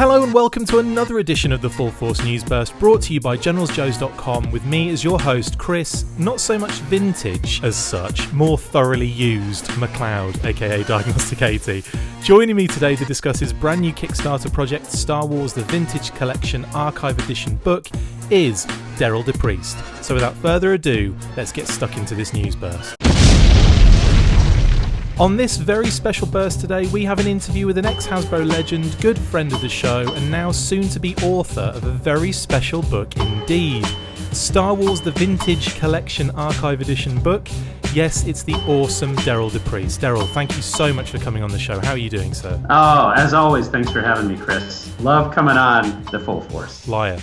Hello and welcome to another edition of the Full Force News Burst, brought to you by GeneralsJoes.com with me as your host, Chris. Not so much vintage as such, more thoroughly used McLeod, aka Diagnostic 80. Joining me today to discuss his brand new Kickstarter project, Star Wars The Vintage Collection Archive Edition book, is Derryl DePriest. So without further ado, let's get stuck into this news burst. On this very special burst today, we have an interview with an ex-Hasbro legend, good friend of the show, and now soon-to-be author of a very special book indeed. Star Wars The Vintage Collection Archive Edition book. Yes, it's the awesome Derryl DePriest. Derryl, thank you so much for coming on the show. How are you doing, sir? Oh, as always, thanks for having me, Chris. Love coming on the Full Force. Liar.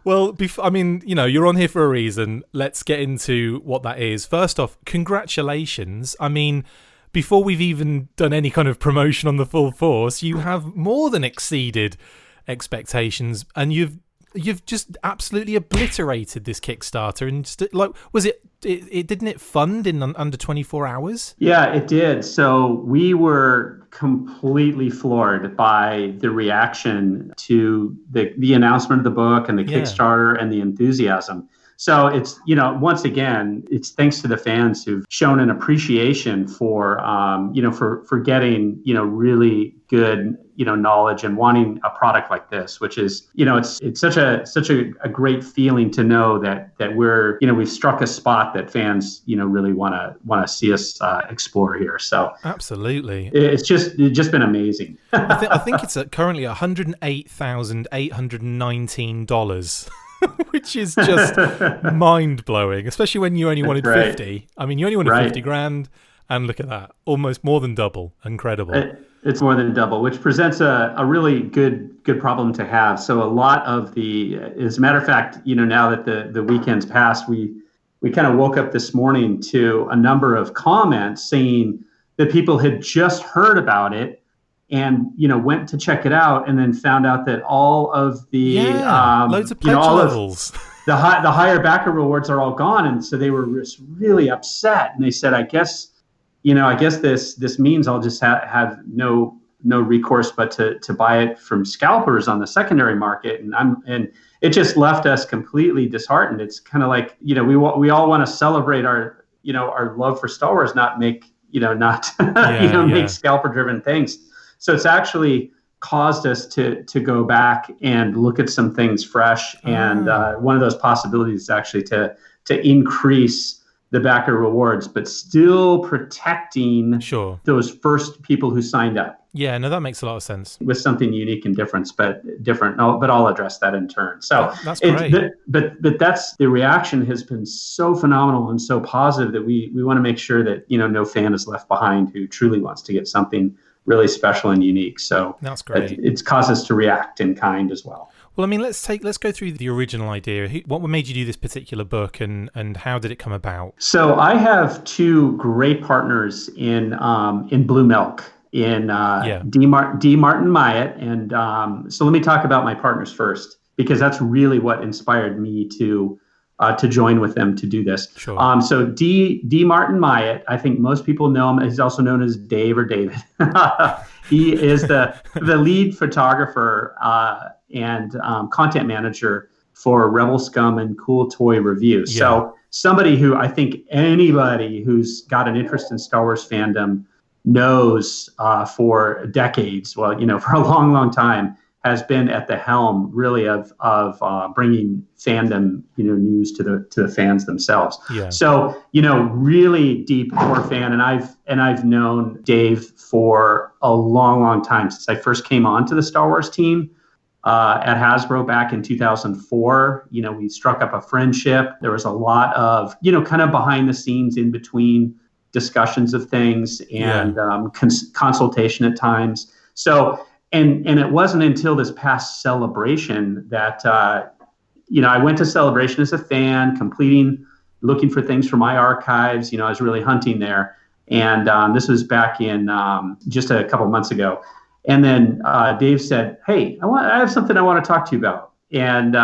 Well, you're on here for a reason. Let's get into what that is. First off, congratulations. I mean, before we've even done any kind of promotion on the Full Force, you have more than exceeded expectations, and you've just absolutely obliterated this Kickstarter. And just, was it didn't it fund in under 24 hours? Yeah, it did. So we were completely floored by the reaction to the announcement of the book and the Kickstarter and the enthusiasm. So it's, once again, it's thanks to the fans who've shown an appreciation for getting, really good, knowledge and wanting a product like this, which is, it's such a great feeling to know that we're, we've struck a spot that fans, really want to see us explore here. So absolutely, it's just been amazing. I think it's currently $108,819. Which is just mind-blowing, especially when you only wanted 50. I mean, you only wanted 50 grand, and look at that. Almost more than double. Incredible. It's more than double, which presents a really good problem to have. So a lot of as a matter of fact, now that the weekend's passed, we kind of woke up this morning to a number of comments saying that people had just heard about it and went to check it out, and then found out that all of the loads of pledge levels, the higher backer rewards are all gone, and so they were just really upset. And they said, I guess this means I'll just have no recourse but to buy it from scalpers on the secondary market, and it just left us completely disheartened. It's kind of like we all want to celebrate our our love for Star Wars, not make make scalper driven things. So it's actually caused us to go back and look at some things fresh. And one of those possibilities is actually to increase the backer rewards, but still protecting those first people who signed up. Yeah, no, that makes a lot of sense. With something unique and different. But I'll address that in turn. So that's great. But that's the reaction has been so phenomenal and so positive that we want to make sure that no fan is left behind who truly wants to get something really special and unique. So that's great. It's caused us to react in kind as well. Well, I mean, let's go through the original idea. What made you do this particular book, and how did it come about? So I have two great partners in Blue Milk, in D. Martin Myatt, and so let me talk about my partners first, because that's really what inspired me to join with them to do this. Sure. So D. Martin Myatt, I think most people know him. He's also known as Dave or David. He is the lead photographer and content manager for Rebel Scum and Cool Toy Review. Yeah. So somebody who I think anybody who's got an interest in Star Wars fandom knows for decades, for a long, long time, has been at the helm really of bringing fandom, news to the fans themselves. Yeah. So, really deep core fan. And I've known Dave for a long, long time, since I first came onto the Star Wars team at Hasbro back in 2004. We struck up a friendship. There was a lot of, kind of behind the scenes in between discussions of things and consultation at times. So, And it wasn't until this past Celebration that, I went to Celebration as a fan, looking for things for my archives. I was really hunting there. And this was back in just a couple months ago. And then Dave said, hey, I have something I want to talk to you about. And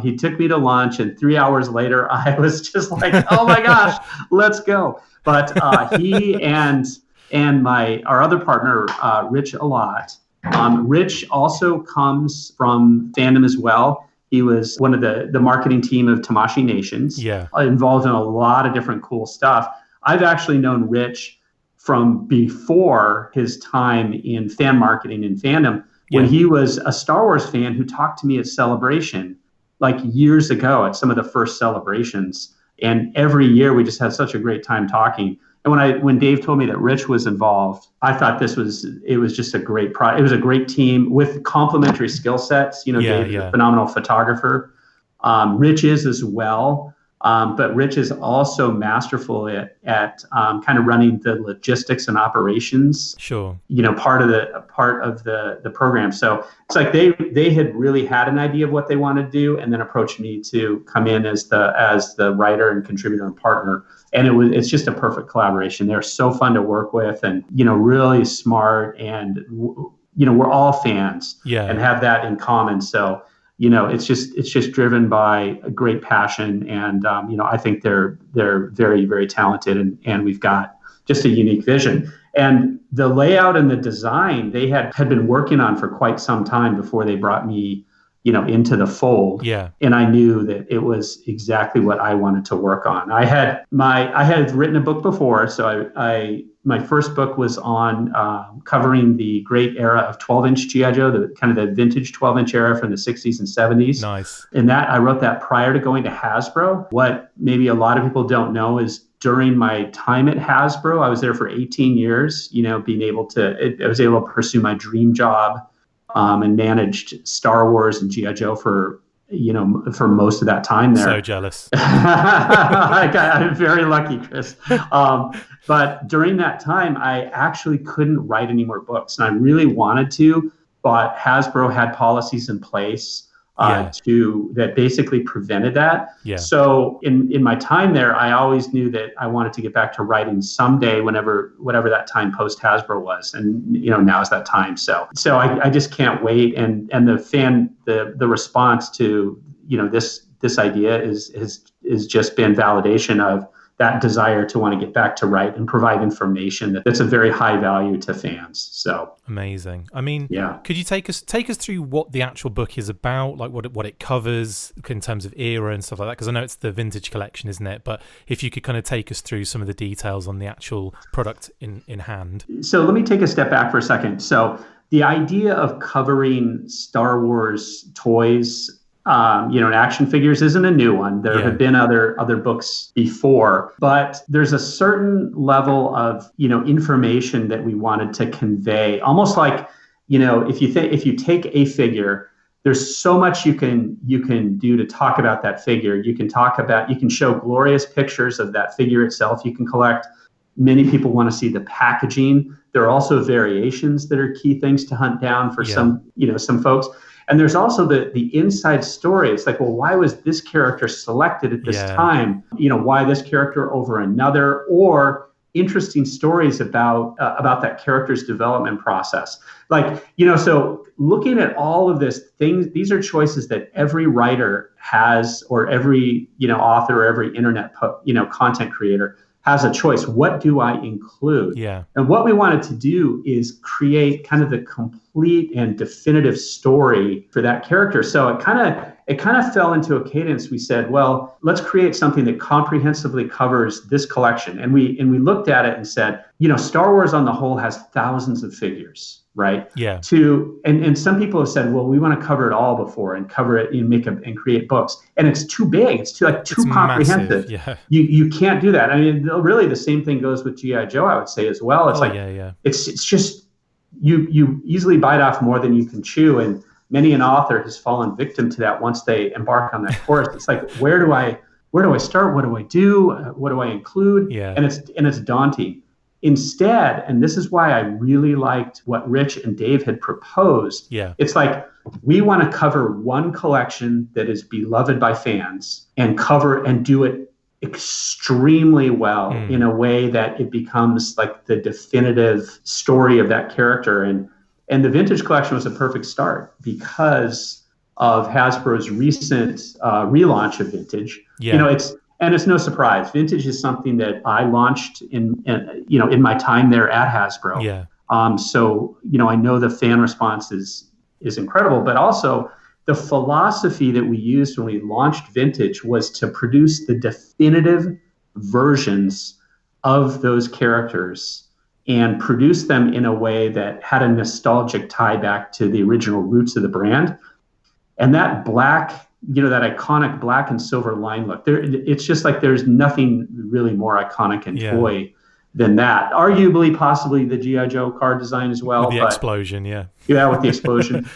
he took me to lunch. And 3 hours later, I was just like, oh, my gosh, let's go. But he and our other partner, Rich Alott, Rich also comes from fandom as well. He was one of the marketing team of Tamashii Nations, involved in a lot of different cool stuff. I've actually known Rich from before his time in fan marketing and fandom, when he was a Star Wars fan who talked to me at Celebration like years ago at some of the first celebrations. And every year we just had such a great time talking. And when Dave told me that Rich was involved, I thought it was just a great it was a great team with complementary skill sets. Dave is a phenomenal photographer. Rich is as well. But Rich is also masterful at kind of running the logistics and operations. Sure. Part of the program. So it's like they had really had an idea of what they wanted to do, and then approached me to come in as the writer and contributor and partner. And it's just a perfect collaboration. They're so fun to work with, and really smart, and we're all fans and have that in common. So. It's just driven by a great passion, and I think they're very, very talented, and we've got just a unique vision. And the layout and the design they had been working on for quite some time before they brought me, into the fold. Yeah. And I knew that it was exactly what I wanted to work on. I had written a book before, so my first book was on covering the great era of 12-inch G.I. Joe, the kind of the vintage 12-inch era from the 60s and 70s. Nice. And I wrote that prior to going to Hasbro. What maybe a lot of people don't know is during my time at Hasbro, I was there for 18 years, I was able to pursue my dream job and managed Star Wars and G.I. Joe for most of that time there. So jealous. I'm very lucky, Chris. But during that time, I actually couldn't write any more books, and I really wanted to, but Hasbro had policies in place that basically prevented that. Yeah. So in my time there, I always knew that I wanted to get back to writing someday, whatever that time post Hasbro was, and now is that time. So I just can't wait, and the response to this idea is just been validation of that desire to want to get back to write and provide information that's a very high value to fans. So amazing. I mean, could you take us through what the actual book is about, like what it covers in terms of era and stuff like that? Because I know it's the vintage collection, isn't it? But if you could kind of take us through some of the details on the actual product in hand. So let me take a step back for a second. So the idea of covering Star Wars toys, and action figures isn't a new one. There have been other books before, but there's a certain level of, information that we wanted to convey. Almost like, if you take a figure, there's so much you can do to talk about that figure. You can show glorious pictures of that figure itself. You can collect. Many people want to see the packaging. There are also variations that are key things to hunt down for some folks. And there's also the inside story. It's like, well, why was this character selected at this time? Why this character over another, or interesting stories about that character's development process. So looking at all of this things, these are choices that every writer has, or every, author, or every internet, content creator has a choice. What do I include? Yeah. And what we wanted to do is create kind of the complete and definitive story for that character. So it kind of fell into a cadence. We said, well, let's create something that comprehensively covers this collection. And we looked at it and said, Star Wars on the whole has thousands of figures, right? Yeah. And some people have said, well, we want to cover it all before and cover it and create books. And it's too big. It's too comprehensive. Yeah. You can't do that. I mean, really the same thing goes with G.I. Joe, I would say as well. It's it's just, you easily bite off more than you can chew. And many an author has fallen victim to that once they embark on that course. It's like, where do I start? What do I do? What do I include? Yeah. And it's daunting. Instead, and this is why I really liked what Rich and Dave had proposed. Yeah. It's like, we want to cover one collection that is beloved by fans and do it extremely well in a way that it becomes like the definitive story of that character. And the vintage collection was a perfect start because of Hasbro's recent relaunch of vintage. Yeah. It's no surprise. Vintage is something that I launched in my time there at Hasbro. Yeah. So, I know the fan response is incredible, but also the philosophy that we used when we launched Vintage was to produce the definitive versions of those characters and produce them in a way that had a nostalgic tie back to the original roots of the brand. And that black, that iconic black and silver line look, it's just like there's nothing really more iconic in toy than that. Arguably, possibly the G.I. Joe card design as well. With the explosion, Yeah, with the explosion.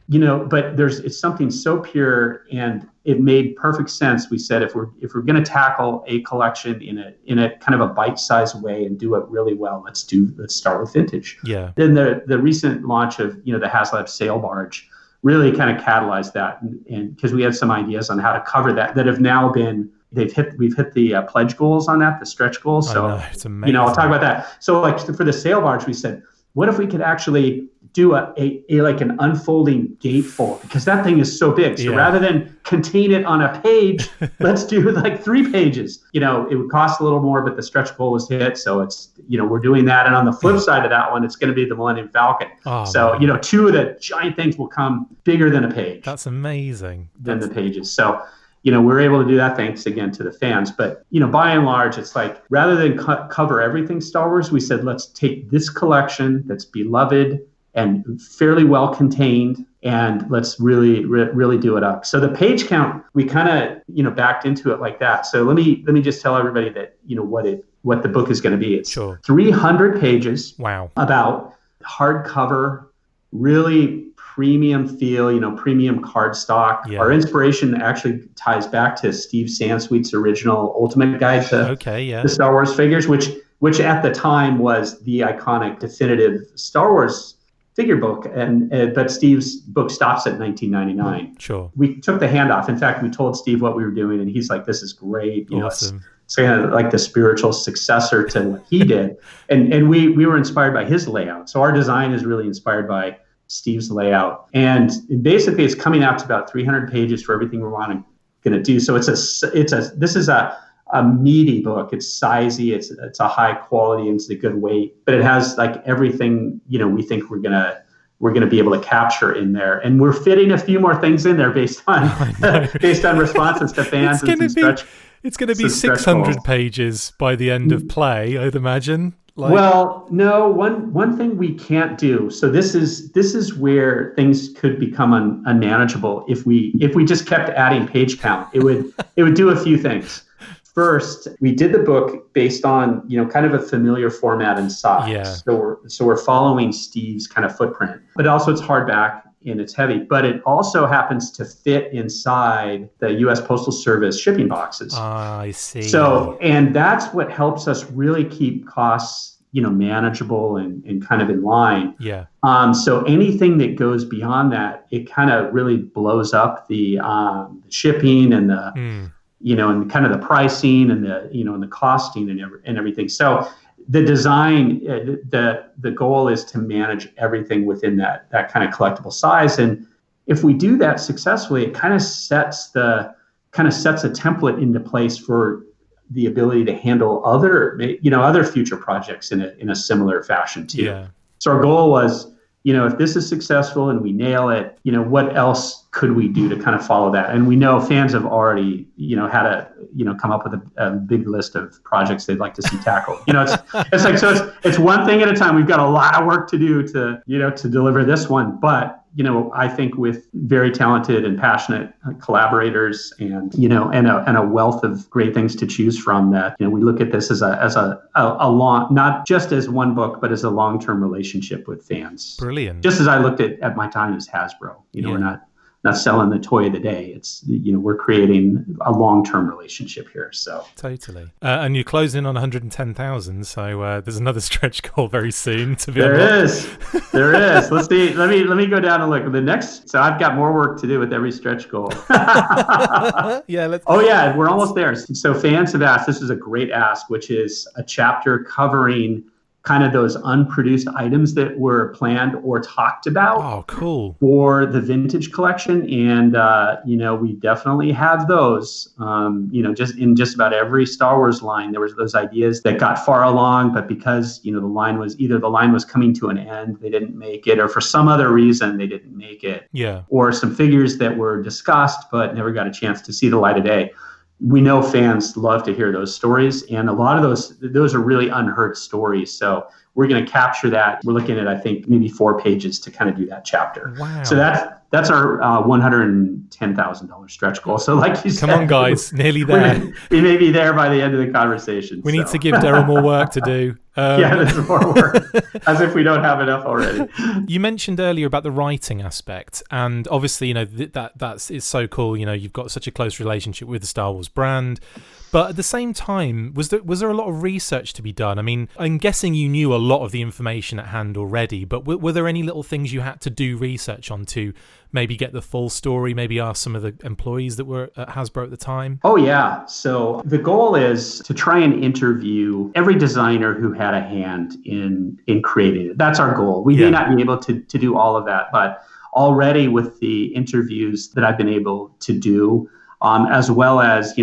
But it's something so pure, and it made perfect sense. We said if we're going to tackle a collection in a kind of a bite-sized way and do it really well, let's start with Vintage. Yeah. Then the recent launch of the HasLab sail barge really kind of catalyzed that, and because we had some ideas on how to cover that have now been we've hit the pledge goals on that, the stretch goals. So it's amazing. I'll talk about that. So like for the sail barge, we said, what if we could actually do a like an unfolding gatefold, because that thing is so big. So rather than contain it on a page, let's do like 3 pages. It would cost a little more, but the stretch goal was hit. So it's, we're doing that. And on the flip side of that one, it's going to be the Millennium Falcon. So, 2 of the giant things will come bigger than a page. That's amazing. Than the pages. So, we're able to do that thanks again to the fans. But, by and large, it's like rather than cover everything Star Wars, we said, let's take this collection that's beloved and fairly well contained, and let's really do it up. So the page count, we kind of backed into it like that. So let me just tell everybody that what the book is going to be. It's 300 pages. Wow. About hardcover, really premium feel, premium cardstock. Yeah. Our inspiration actually ties back to Steve Sansweet's original Ultimate Guide to the Star Wars figures, which at the time was the iconic definitive Star Wars figure book, but Steve's book stops at 1999. Sure. We took the handoff. In fact, we told Steve what we were doing, and he's like, "This is great." Awesome. It's kind of like the spiritual successor to what he did, and we were inspired by his layout. So our design is really inspired by Steve's layout, and basically it's coming out to about 300 pages for everything we're going to do. So this is a meaty book. It's sizey, it's a high quality, and it's a good weight, but it has like everything we think we're gonna be able to capture in there, and we're fitting a few more things in there based on responses to fans. It's going to be 600 pages by the end of play, I'd imagine. Well, no, one thing we can't do. So this is where things could become unmanageable if we just kept adding page count. It would do a few things. First, we did the book based on, kind of a familiar format and size. Yeah. So we're following Steve's kind of footprint, but also it's hardback and it's heavy, but it also happens to fit inside the U.S. Postal Service shipping boxes. I see. So, and that's what helps us really keep costs, manageable and kind of in line. Yeah. So anything that goes beyond that, it kind of really blows up the shipping and the, and kind of the pricing and the, and the costing and everything. So the design, the goal is to manage everything within that kind of collectible size. And if we do that successfully, it kind of sets a template into place for the ability to handle other future projects in a similar fashion too. Yeah. So our goal was, if this is successful and we nail it, what else could we do to kind of follow that? And we know fans have already, had come up with a big list of projects they'd like to see tackled. It's one thing at a time. We've got a lot of work to do to deliver this one, but I think with very talented and passionate collaborators and a wealth of great things to choose from, that we look at this as a long, not just as one book, but as a long-term relationship with fans. Brilliant. Just as I looked at my time as Hasbro, we're not selling the toy of the day. It's we're creating a long-term relationship here. So totally. And you close in on 110,000. So there's another stretch goal very soon to be. There is. Let's see. Let me go down and look. The next. So I've got more work to do with every stretch goal. Yeah. We're almost there. So fans have asked. This is a great ask, which is a chapter covering kind of those unproduced items that were planned or talked about. Oh, cool. For the vintage collection. And, we definitely have those, just in just about every Star Wars line. There was those ideas that got far along, but because, the line was coming to an end, they didn't make it, or for some other reason, they didn't make it. Yeah. Or some figures that were discussed, but never got a chance to see the light of day. We know fans love to hear those stories, and a lot of those are really unheard stories. So we're going to capture that. We're looking at, I think, maybe 4 pages to kind of do that chapter. Wow. So that's our $110,000 stretch goal. So like you said, come on, guys, nearly there. We may be there by the end of the conversation. We need to give Derryl more work to do. There's more work, as if we don't have enough already. You mentioned earlier about the writing aspect, and obviously, that's so cool. You've got such a close relationship with the Star Wars brand, but at the same time, was there a lot of research to be done? I mean, I'm guessing you knew a lot of the information at hand already, but were there any little things you had to do research on to maybe get the full story, maybe ask some of the employees that were at Hasbro at the time? Oh, yeah. So the goal is to try and interview every designer who had a hand in creating it. That's our goal. We may not be able to do all of that, but already with the interviews that I've been able to do, as well as,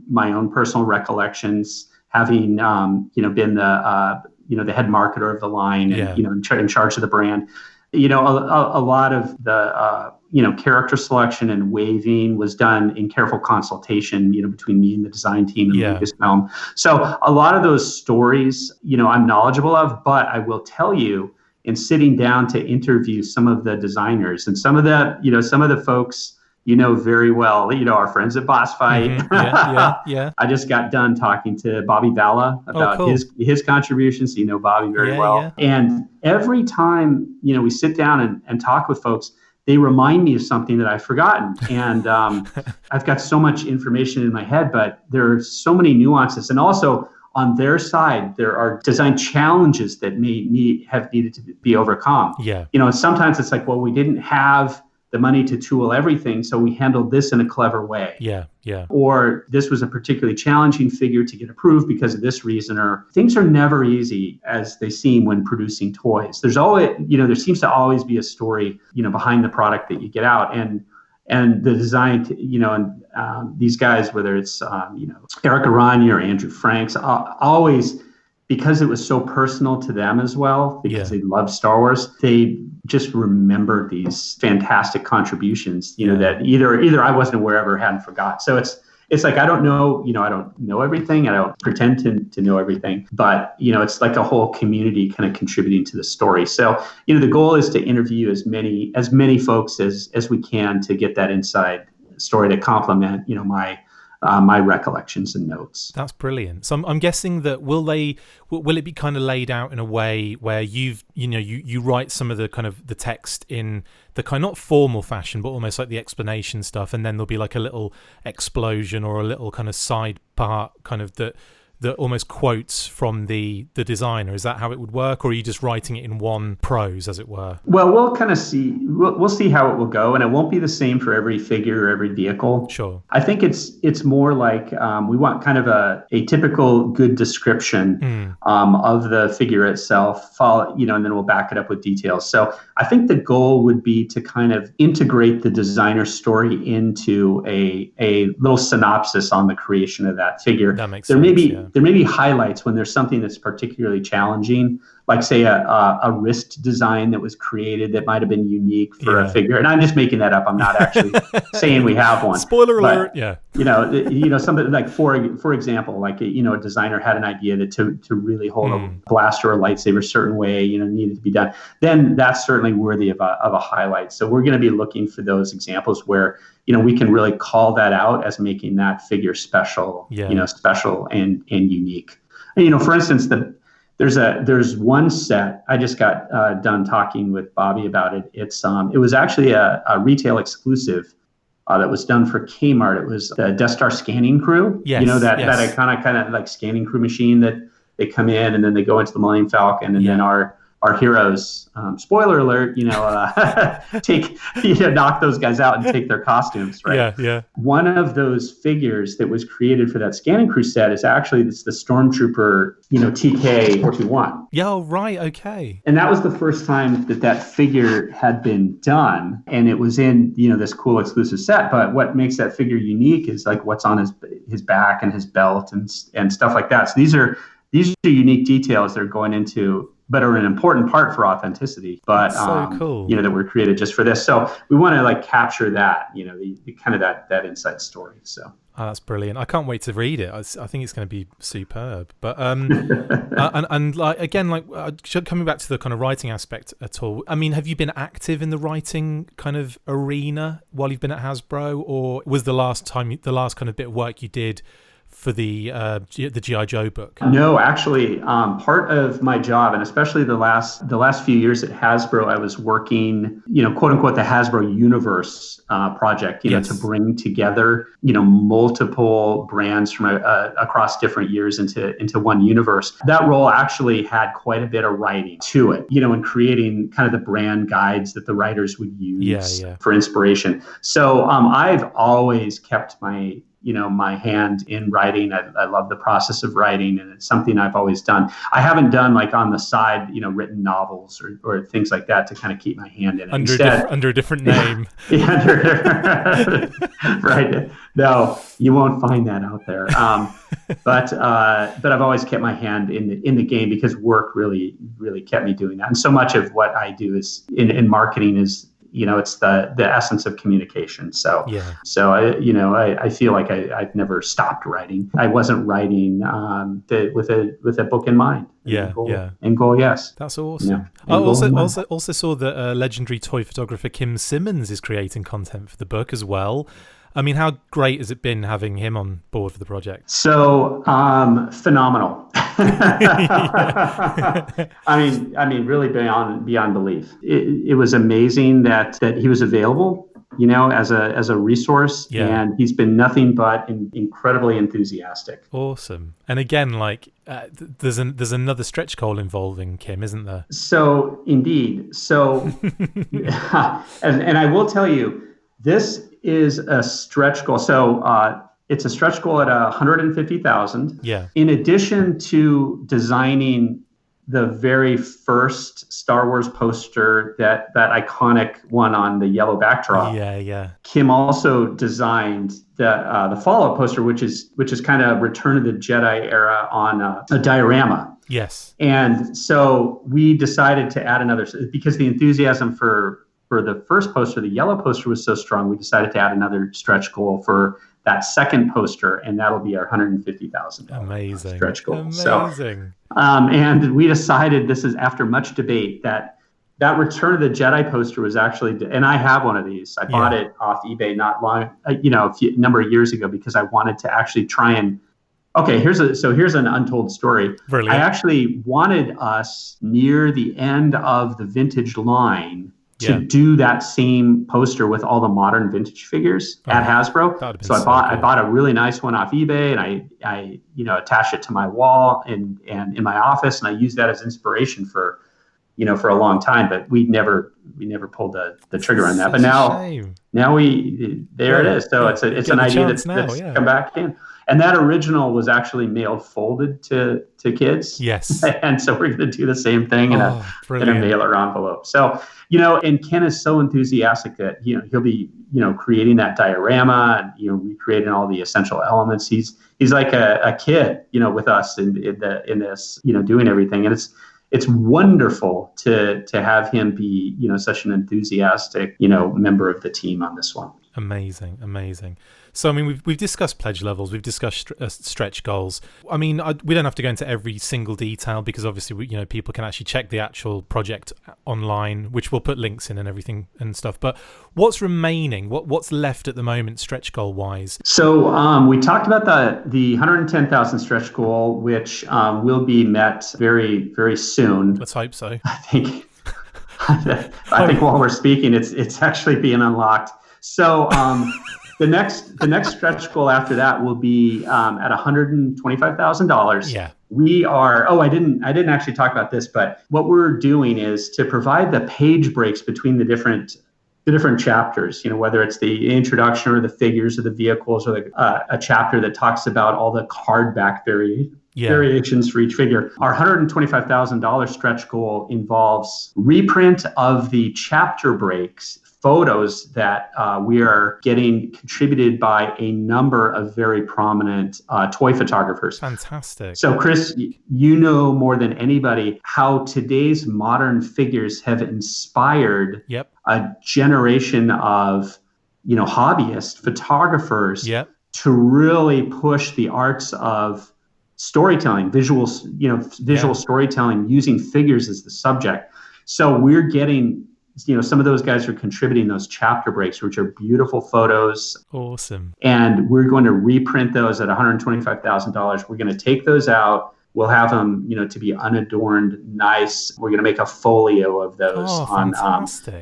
my own personal recollections, having, been the head marketer of the line and, in charge of the brand. A lot of the, character selection and waving was done in careful consultation, between me and the design team and Lucasfilm. So a lot of those stories, I'm knowledgeable of, but I will tell you, in sitting down to interview some of the designers and some of the folks, very well, our friends at Boss Fight. Mm-hmm. Yeah. I just got done talking to Bobby Valla about his contributions. Bobby very well. Yeah. And every time, we sit down and talk with folks, they remind me of something that I've forgotten. And I've got so much information in my head, but there are so many nuances. And also on their side, there are design challenges that have needed to be overcome. Yeah. And sometimes it's like, well, we didn't have the money to tool everything, so we handled this in a clever way. Yeah. Or this was a particularly challenging figure to get approved because of this reason. Or things are never easy as they seem when producing toys. There's always, there seems to always be a story, behind the product that you get out, and the design, these guys, whether it's Eric Aranya or Andrew Franks, always, because it was so personal to them as well, because they love Star Wars, they just remember these fantastic contributions, that either I wasn't aware of or hadn't forgot. So it's like, I don't know, I don't know everything. I don't pretend to know everything, but, it's like a whole community kind of contributing to the story. So, the goal is to interview as many folks as we can to get that inside story to complement, my recollections and notes. That's brilliant. So I'm guessing that will it be kind of laid out in a way where you write some of the kind of the text in the kind of not formal fashion, but almost like the explanation stuff, and then there'll be like a little explosion or a little kind of side part kind of that almost quotes from the designer. Is that how it would work, or are you just writing it in one prose, as it were? Well, we'll kind of see. We'll see how it will go, and it won't be the same for every figure or every vehicle. Sure. I think it's more like we want kind of a typical good description of the figure itself, and then we'll back it up with details. So I think the goal would be to kind of integrate the designer story into a little synopsis on the creation of that figure. That makes sense. There may be highlights when there's something that's particularly challenging, like say a wrist design that was created that might have been unique for a figure. And I'm just making that up. I'm not actually saying we have one. Spoiler alert. Yeah. Something like for example, like a designer had an idea that to really hold a blaster or a lightsaber a certain way, needed to be done. Then that's certainly worthy of a highlight. So we're going to be looking for those examples where we can really call that out as making that figure special, special and unique. And, for instance, there's one set. I just got done talking with Bobby about it. It was actually a retail exclusive that was done for Kmart. It was the Death Star scanning crew. Yes, that iconic kind of like scanning crew machine that they come in and then they go into the Millennium Falcon, and then our our heroes, spoiler alert, knock those guys out and take their costumes, right? Yeah, yeah. One of those figures that was created for that Scanning Crew set is actually the Stormtrooper, TK-421. Yeah, oh, right, okay. And that was the first time that figure had been done, and it was in, this cool exclusive set. But what makes that figure unique is like what's on his back and his belt and stuff like that. So these are unique details that are going into, but are an important part for authenticity. But so cool. That were created just for this. So we want to like capture that, the kind of that inside story. So. Oh, that's brilliant! I can't wait to read it. I think it's going to be superb. But and like again, like coming back to the kind of writing aspect at all. I mean, have you been active in the writing kind of arena while you've been at Hasbro, or was the last kind of bit of work you did for the G.I. Joe book? No, actually, part of my job, and especially the last few years at Hasbro, I was working, quote unquote, the Hasbro Universe project, yes. to bring together, multiple brands from across different years into one universe. That role actually had quite a bit of writing to it, and creating kind of the brand guides that the writers would use for inspiration. So I've always kept my hand in writing. I love the process of writing, and it's something I've always done. I haven't done like on the side, written novels or things like that to kind of keep my hand in it. Under a different name. Right. No, you won't find that out there. But I've always kept my hand in the game because work really, really kept me doing that. And so much of what I do is in marketing is, it's the essence of communication. So, I feel like I've never stopped writing. I wasn't writing with a book in mind. And goal, yes. That's awesome. I also saw that legendary toy photographer Kim Simmons is creating content for the book as well. I mean, how great has it been having him on board for the project? So, phenomenal. I mean, really beyond belief. It was amazing that he was available, as a resource, and he's been nothing but incredibly enthusiastic. Awesome. And again, like there's another stretch goal involving Kim, isn't there? So indeed. So, and I will tell you, this is a stretch goal. So it's a stretch goal at 150,000. Yeah. In addition to designing the very first Star Wars poster, that iconic one on the yellow backdrop. Yeah. Kim also designed the follow-up poster, which is kind of Return of the Jedi era on a diorama. Yes. And so we decided to add another, because the enthusiasm for the first poster, the yellow poster, was so strong, we decided to add another stretch goal for that second poster, and that'll be our $150,000 stretch goal. Amazing. So, and we decided, this is after much debate, that Return of the Jedi poster was actually, and I have one of these. I bought it off eBay not long, a number of years ago, because I wanted to actually try and. Okay, here's an untold story. Brilliant. I actually wanted us near the end of the vintage line to do that same poster with all the modern vintage figures at Hasbro. So I bought a really nice one off eBay, and I attached it to my wall and in my office, and I used that as inspiration for a long time. But we never pulled the trigger on that. But now there it is. So it's an idea that's come back in. And that original was actually mailed folded to kids. Yes. And so we're going to do the same thing in a mailer envelope. So, and Ken is so enthusiastic that, he'll be, creating that diorama and, recreating all the essential elements. He's like a kid, with us in this, doing everything. And it's wonderful to have him be, such an enthusiastic, member of the team on this one. Amazing. So, I mean, we've discussed pledge levels, we've discussed stretch goals. I mean, we don't have to go into every single detail, because obviously, people can actually check the actual project online, which we'll put links in and everything and stuff. But what's remaining? What's left at the moment, stretch goal wise? So, we talked about the 110,000 stretch goal, which will be met very, very soon. Let's hope so. I think while we're speaking, it's actually being unlocked. So, the next stretch goal after that will be at $125,000. Yeah. We are. Oh, I didn't actually talk about this, but what we're doing is to provide the page breaks between the different chapters. Whether it's the introduction or the figures or the vehicles, or a chapter that talks about all the cardback variations for each figure. Our $125,000 stretch goal involves reprint of the chapter breaks, photos that we are getting contributed by a number of very prominent toy photographers. Fantastic. So, Chris, you know more than anybody how today's modern figures have inspired a generation of, hobbyist photographers to really push the arts of storytelling, visual storytelling using figures as the subject. So we're getting, some of those guys are contributing those chapter breaks, which are beautiful photos. Awesome. And we're going to reprint those at $125,000. We're going to take those out. We'll have them, to be unadorned, nice. We're going to make a folio of those on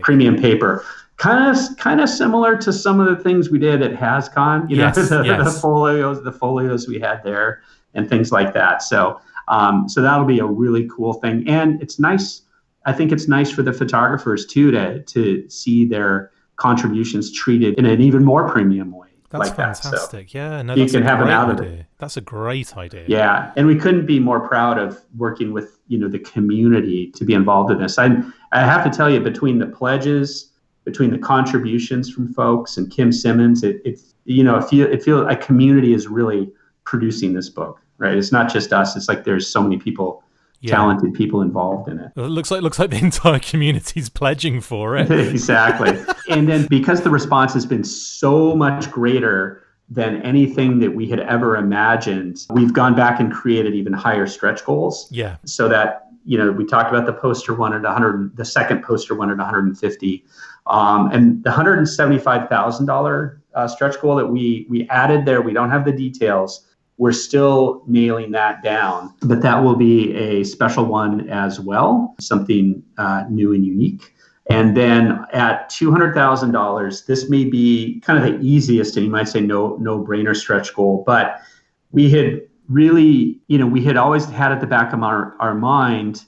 premium paper. Kind of similar to some of the things we did at HasCon, the folios we had there and things like that. So that'll be a really cool thing. And it's nice. I think it's nice for the photographers too to see their contributions treated in an even more premium way. That's like fantastic. That. So you can have them out of it. That's a great idea. Yeah, and we couldn't be more proud of working with the community to be involved in this. I have to tell you, between the pledges, between the contributions from folks and Kim Simmons, it feels a community is really producing this book. Right? It's not just us. It's like there's so many people. Talented people involved in it. It looks like the entire community's pledging for it. Exactly. And then because the response has been so much greater than anything that we had ever imagined, we've gone back and created even higher stretch goals. Yeah. So that, we talked about the poster one at 100, the second poster one at 150, and the $175,000 stretch goal that we added there. We don't have the details. We're still nailing that down, but that will be a special one as well, something new and unique. And then at $200,000, this may be kind of the easiest, and you might say no-brainer stretch goal, but we had really, we had always had at the back of our mind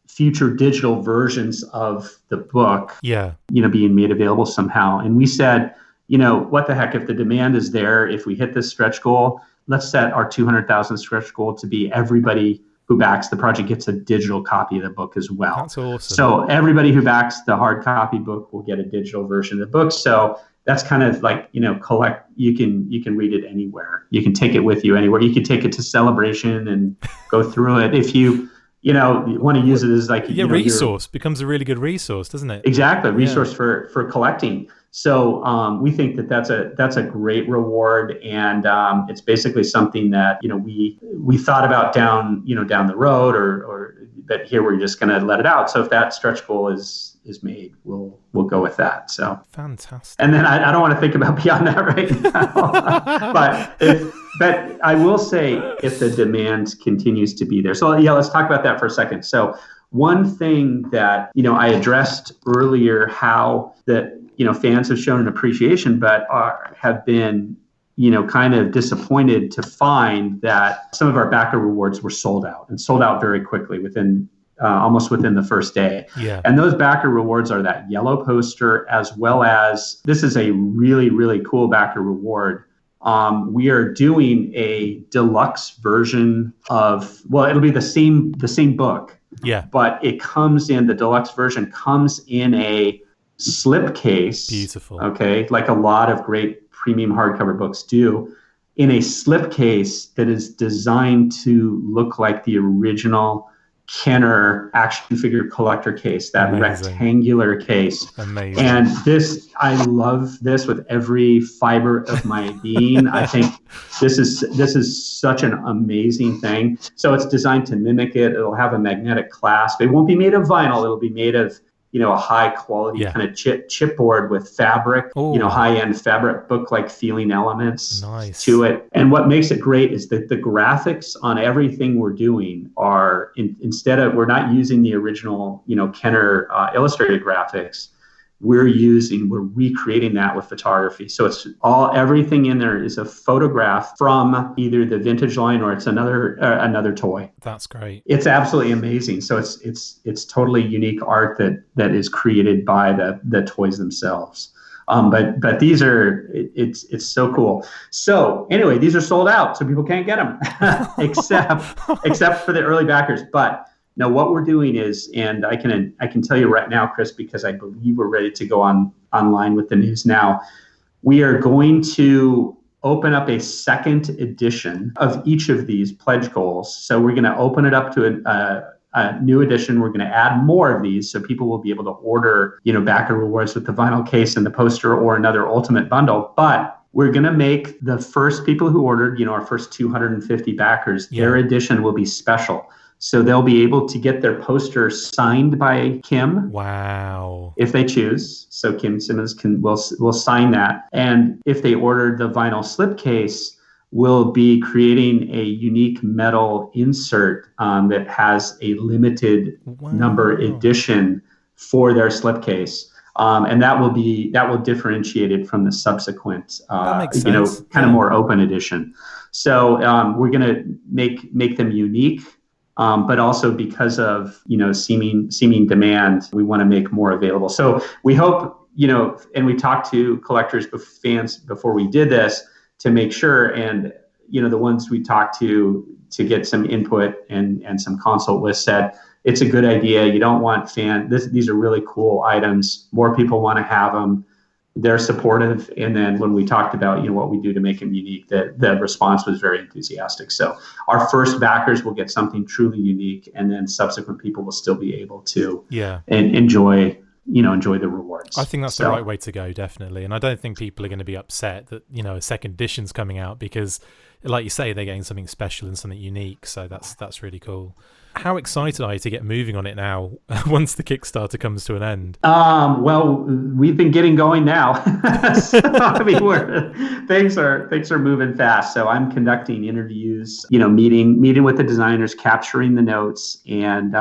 future digital versions of the book, being made available somehow. And we said, what the heck, if the demand is there, if we hit this stretch goal, let's set our 200,000 stretch goal to be everybody who backs the project gets a digital copy of the book as well. That's awesome. So everybody who backs the hard copy book will get a digital version of the book. So that's kind of like, collect. You can read it anywhere. You can take it with you anywhere. You can take it to Celebration and go through it. If you want to use it as like resource becomes a really good resource, doesn't it? Exactly, resource for collecting. So we think that's a great reward, and it's basically something that we thought about down the road, or but here we're just going to let it out. So if that stretch goal is made, we'll go with that. So fantastic. And then I don't want to think about beyond that right now, but I will say if the demand continues to be there. So let's talk about that for a second. So one thing that I addressed earlier, how that fans have shown an appreciation, but have been, kind of disappointed to find that some of our backer rewards were sold out very quickly almost within the first day. Yeah. And those backer rewards are that yellow poster, as well as, this is a really, really cool backer reward. We are doing a deluxe version of, it'll be the same book. Yeah. But the deluxe version comes in a slipcase. Beautiful. Okay, like a lot of great premium hardcover books do, in a slipcase that is designed to look like the original Kenner action figure collector case, that Amazing. Rectangular case. Amazing. And I love this with every fiber of my being. I think this is such an amazing thing. So it's designed to mimic it. It'll have a magnetic clasp. It won't be made of vinyl. It'll be made of a high quality kind of chipboard with fabric, high-end fabric book-like feeling elements to it. And what makes it great is that the graphics on everything we're doing are, we're not using the original, Kenner illustrated graphics. we're recreating that with photography. So it's everything in there is a photograph from either the vintage line or it's another toy. That's great. It's absolutely amazing. So it's totally unique art that is created by the toys themselves. But these it's so cool. So anyway, these are sold out, so people can't get them except for the early backers. But now what we're doing is, and I can tell you right now, Chris, because I believe we're ready to go online with the news now. We are going to open up a second edition of each of these pledge goals. So we're going to open it up to a new edition. We're going to add more of these so people will be able to order, backer rewards with the vinyl case and the poster or another ultimate bundle. But we're going to make the first people who ordered, our first 250 backers, their edition will be special. So they'll be able to get their poster signed by Kim. Wow. If they choose. So Kim Simmons will sign that. And if they order the vinyl slipcase, we'll be creating a unique metal insert that has a limited number edition for their slipcase. And that will differentiate it from the subsequent, kind of more open edition. So we're going to make them unique. But also because of, seeming demand, we want to make more available. So we hope, and we talked to collectors, fans before we did this to make sure. And, the ones we talked to get some input and some consult with said, it's a good idea. You don't want these are really cool items. More people want to have them. They're supportive. And then when we talked about, what we do to make them unique, the response was very enthusiastic. So our first backers will get something truly unique, and then subsequent people will still be able to enjoy the rewards. I think that's the right way to go, definitely. And I don't think people are going to be upset that, a second edition's coming out because, like you say, they're getting something special and something unique. So that's really cool. How excited are you to get moving on it now once the Kickstarter comes to an end? Well, we've been getting going now. So, things are moving fast. So I'm conducting interviews, meeting with the designers, capturing the notes, and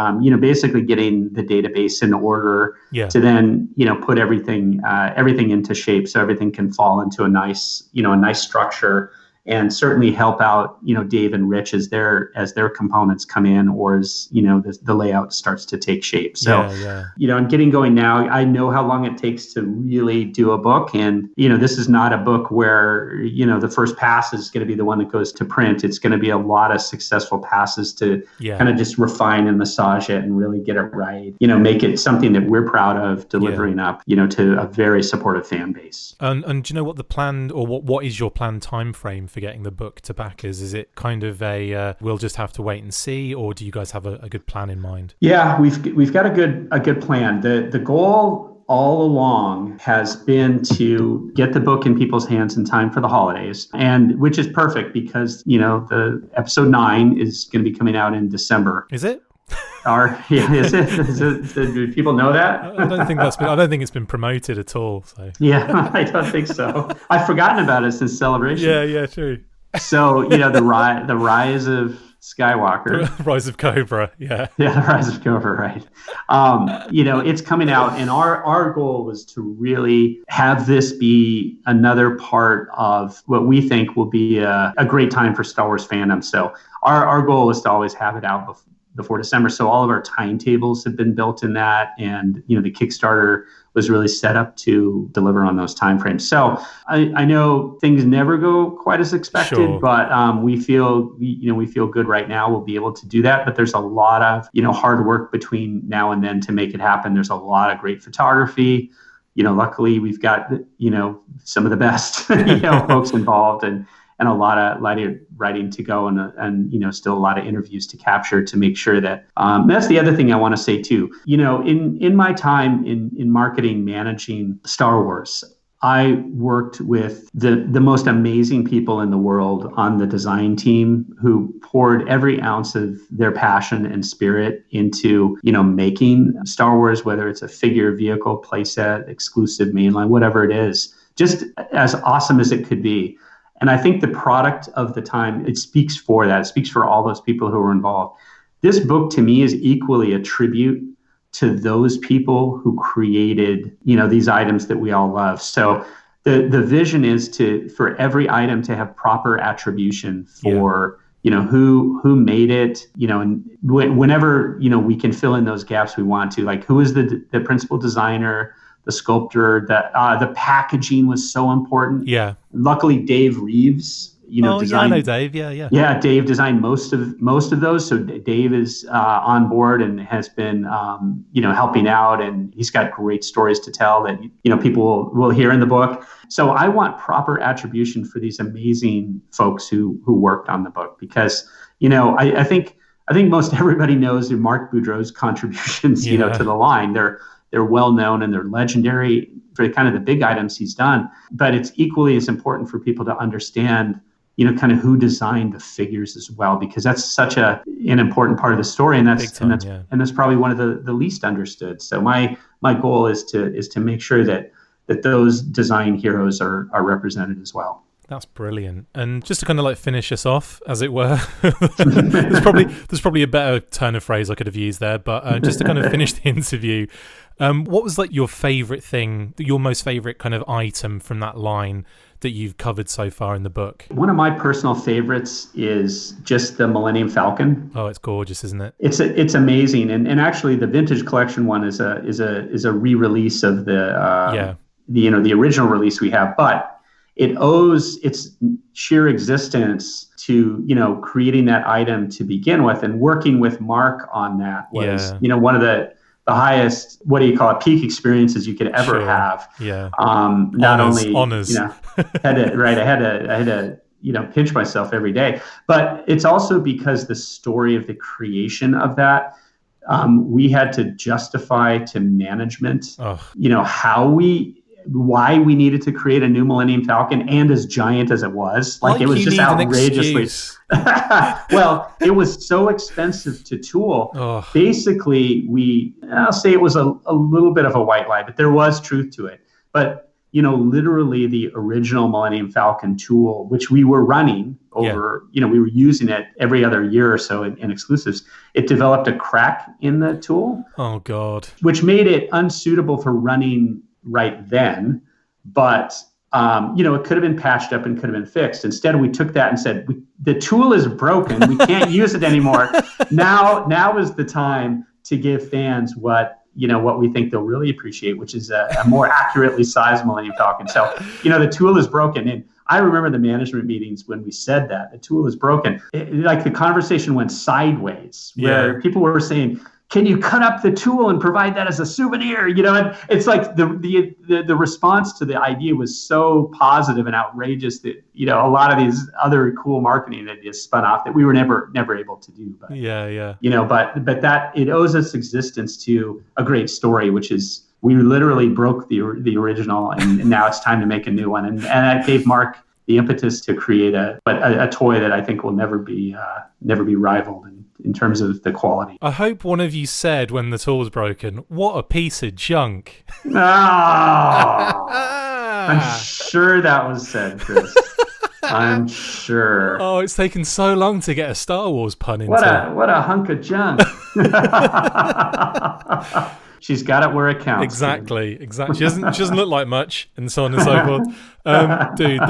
basically getting the database in order to then put everything into shape so everything can fall into a nice structure. And certainly help out, Dave and Rich as their components come in, or as the layout starts to take shape. So, I'm getting going now. I know how long it takes to really do a book, and this is not a book where the first pass is going to be the one that goes to print. It's going to be a lot of successful passes to kind of just refine and massage it and really get it right. Make it something that we're proud of delivering up, to a very supportive fan base. And do you know what the plan, or what is your planned time frame for getting the book to backers? Is it kind of we'll just have to wait and see, or do you guys have a good plan in mind? Yeah, we've got a good plan. The goal all along has been to get the book in people's hands in time for the holidays, and which is perfect because the episode 9 is going to be coming out in December. Is it? Is it? Do people know that? I don't think it's been promoted at all. So yeah, I don't think so. I've forgotten about it since Celebration. Yeah, true. So the rise of Skywalker, Rise of Cobra, the Rise of Cobra, right? It's coming out, and our goal was to really have this be another part of what we think will be a great time for Star Wars fandom. So our goal was to always have it out before December. So all of our timetables have been built in that. And, the Kickstarter was really set up to deliver on those timeframes. So I know things never go quite as expected, but we feel good right now. We'll be able to do that. But there's a lot of, hard work between now and then to make it happen. There's a lot of great photography. Luckily we've got, some of the best, folks involved, and a lot of writing to go, and still a lot of interviews to capture to make sure that that's the other thing I want to say too. In my time in marketing, managing Star Wars, I worked with the most amazing people in the world on the design team who poured every ounce of their passion and spirit into, making Star Wars, whether it's a figure, vehicle, playset, exclusive mainline, whatever it is, just as awesome as it could be. And I think the product of the time, it speaks for that. It speaks for all those people who were involved. This book, to me, is equally a tribute to those people who created, these items that we all love. So the vision is for every item to have proper attribution for, who made it, and whenever, we can fill in those gaps we want to, like who is the principal designer, the sculptor, the packaging was so important. Yeah. Luckily, Dave Reeves, designed. Yeah, I know Dave. Yeah. Yeah, Dave designed most of those. So Dave is on board and has been, helping out, and he's got great stories to tell that people will hear in the book. So I want proper attribution for these amazing folks who worked on the book, because I think most everybody knows Mark Boudreau's contributions to the line. They're well known and they're legendary for kind of the big items he's done. But it's equally as important for people to understand kind of who designed the figures as well, because that's such an important part of the story, and that's probably one of the least understood. So my goal is to make sure that those design heroes are represented as well. That's brilliant. And just to kind of like finish us off, as it were, there's probably a better turn of phrase I could have used there, but just to kind of finish the interview, what was like your favorite thing, your most favorite kind of item from that line that you've covered so far in the book? One of my personal favorites is just the Millennium Falcon. Oh, it's gorgeous, isn't it? It's amazing, and actually the vintage collection one is a re-release of the original release we have, but it owes its sheer existence to creating that item to begin with, and working with Mark on that was one of the highest, what do you call it, peak experiences you could ever have. Yeah. Not only honors. I had to pinch myself every day, but it's also because the story of the creation of that, we had to justify to management, why we needed to create a new Millennium Falcon, and as giant as it was, it was just outrageously. Well, it was so expensive to tool. Oh. Basically, I'll say it was a little bit of a white lie, but there was truth to it. But literally the original Millennium Falcon tool, which we were running over, we were using it every other year or so in exclusives. It developed a crack in the tool. Oh God! Which made it unsuitable for running right then, but it could have been patched up and could have been fixed. Instead, we took that and said, the tool is broken. We can't use it anymore. Now is the time to give fans what we think they'll really appreciate, which is a more accurately sized Millennium Falcon. So, the tool is broken. And I remember the management meetings when we said that the tool is broken. The conversation went sideways, where people were saying, can you cut up the tool and provide that as a souvenir? And it's like the response to the idea was so positive and outrageous that a lot of these other cool marketing that just spun off that we were never able to do. But, but that it owes its existence to a great story, which is we literally broke the original, and now it's time to make a new one, and that gave Mark the impetus to create a toy that I think will never be rivaled in terms of the quality. I hope one of you said when the tool was broken, "What a piece of junk." Oh, I'm sure that was said, Chris. I'm sure. Oh, it's taken so long to get a Star Wars pun into. What a hunk of junk. She's got it where it counts. Exactly. She doesn't look like much, and so on and so forth. Dude,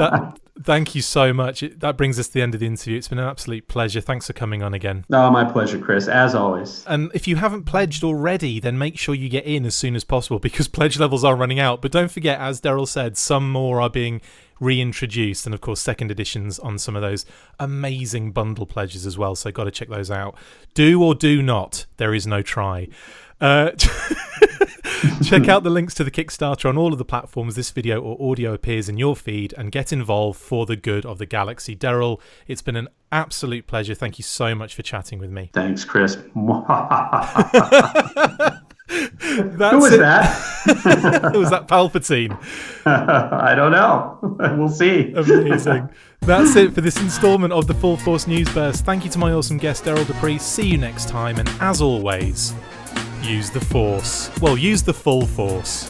thank you so much. That brings us to the end of the interview. It's been an absolute pleasure. Thanks for coming on again. Oh, my pleasure, Chris, as always. And if you haven't pledged already, then make sure you get in as soon as possible, because pledge levels are running out. But don't forget, as Derryl said, some more are being reintroduced, and of course second editions on some of those amazing bundle pledges as well, so got to check those out. Do or do not, there is no try. Check out the links to the Kickstarter on all of the platforms this video or audio appears in your feed, and get involved for the good of the galaxy. Derryl, it's been an absolute pleasure. Thank you so much for chatting with me. Thanks, Chris. Who was that? Was that Palpatine? I don't know. We'll see. Amazing. That's it for this installment of the Full Force News Burst. Thank you to my awesome guest, Derryl DePriest. See you next time, and as always, use the Force. Well, use the full force.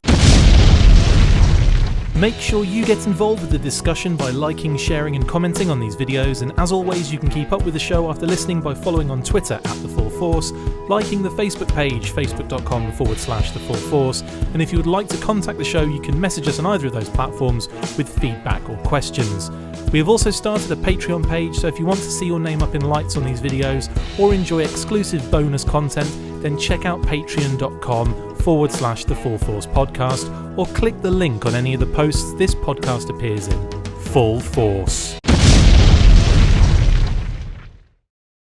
Make sure you get involved with the discussion by liking, sharing and commenting on these videos, and as always you can keep up with the show after listening by following on Twitter @TheFullForce, liking the Facebook page facebook.com/TheFullForce, and if you would like to contact the show you can message us on either of those platforms with feedback or questions. We have also started a Patreon page, so if you want to see your name up in lights on these videos or enjoy exclusive bonus content, then check out patreon.com/TheFullForce podcast or click the link on any of the posts this podcast appears in. Full Force.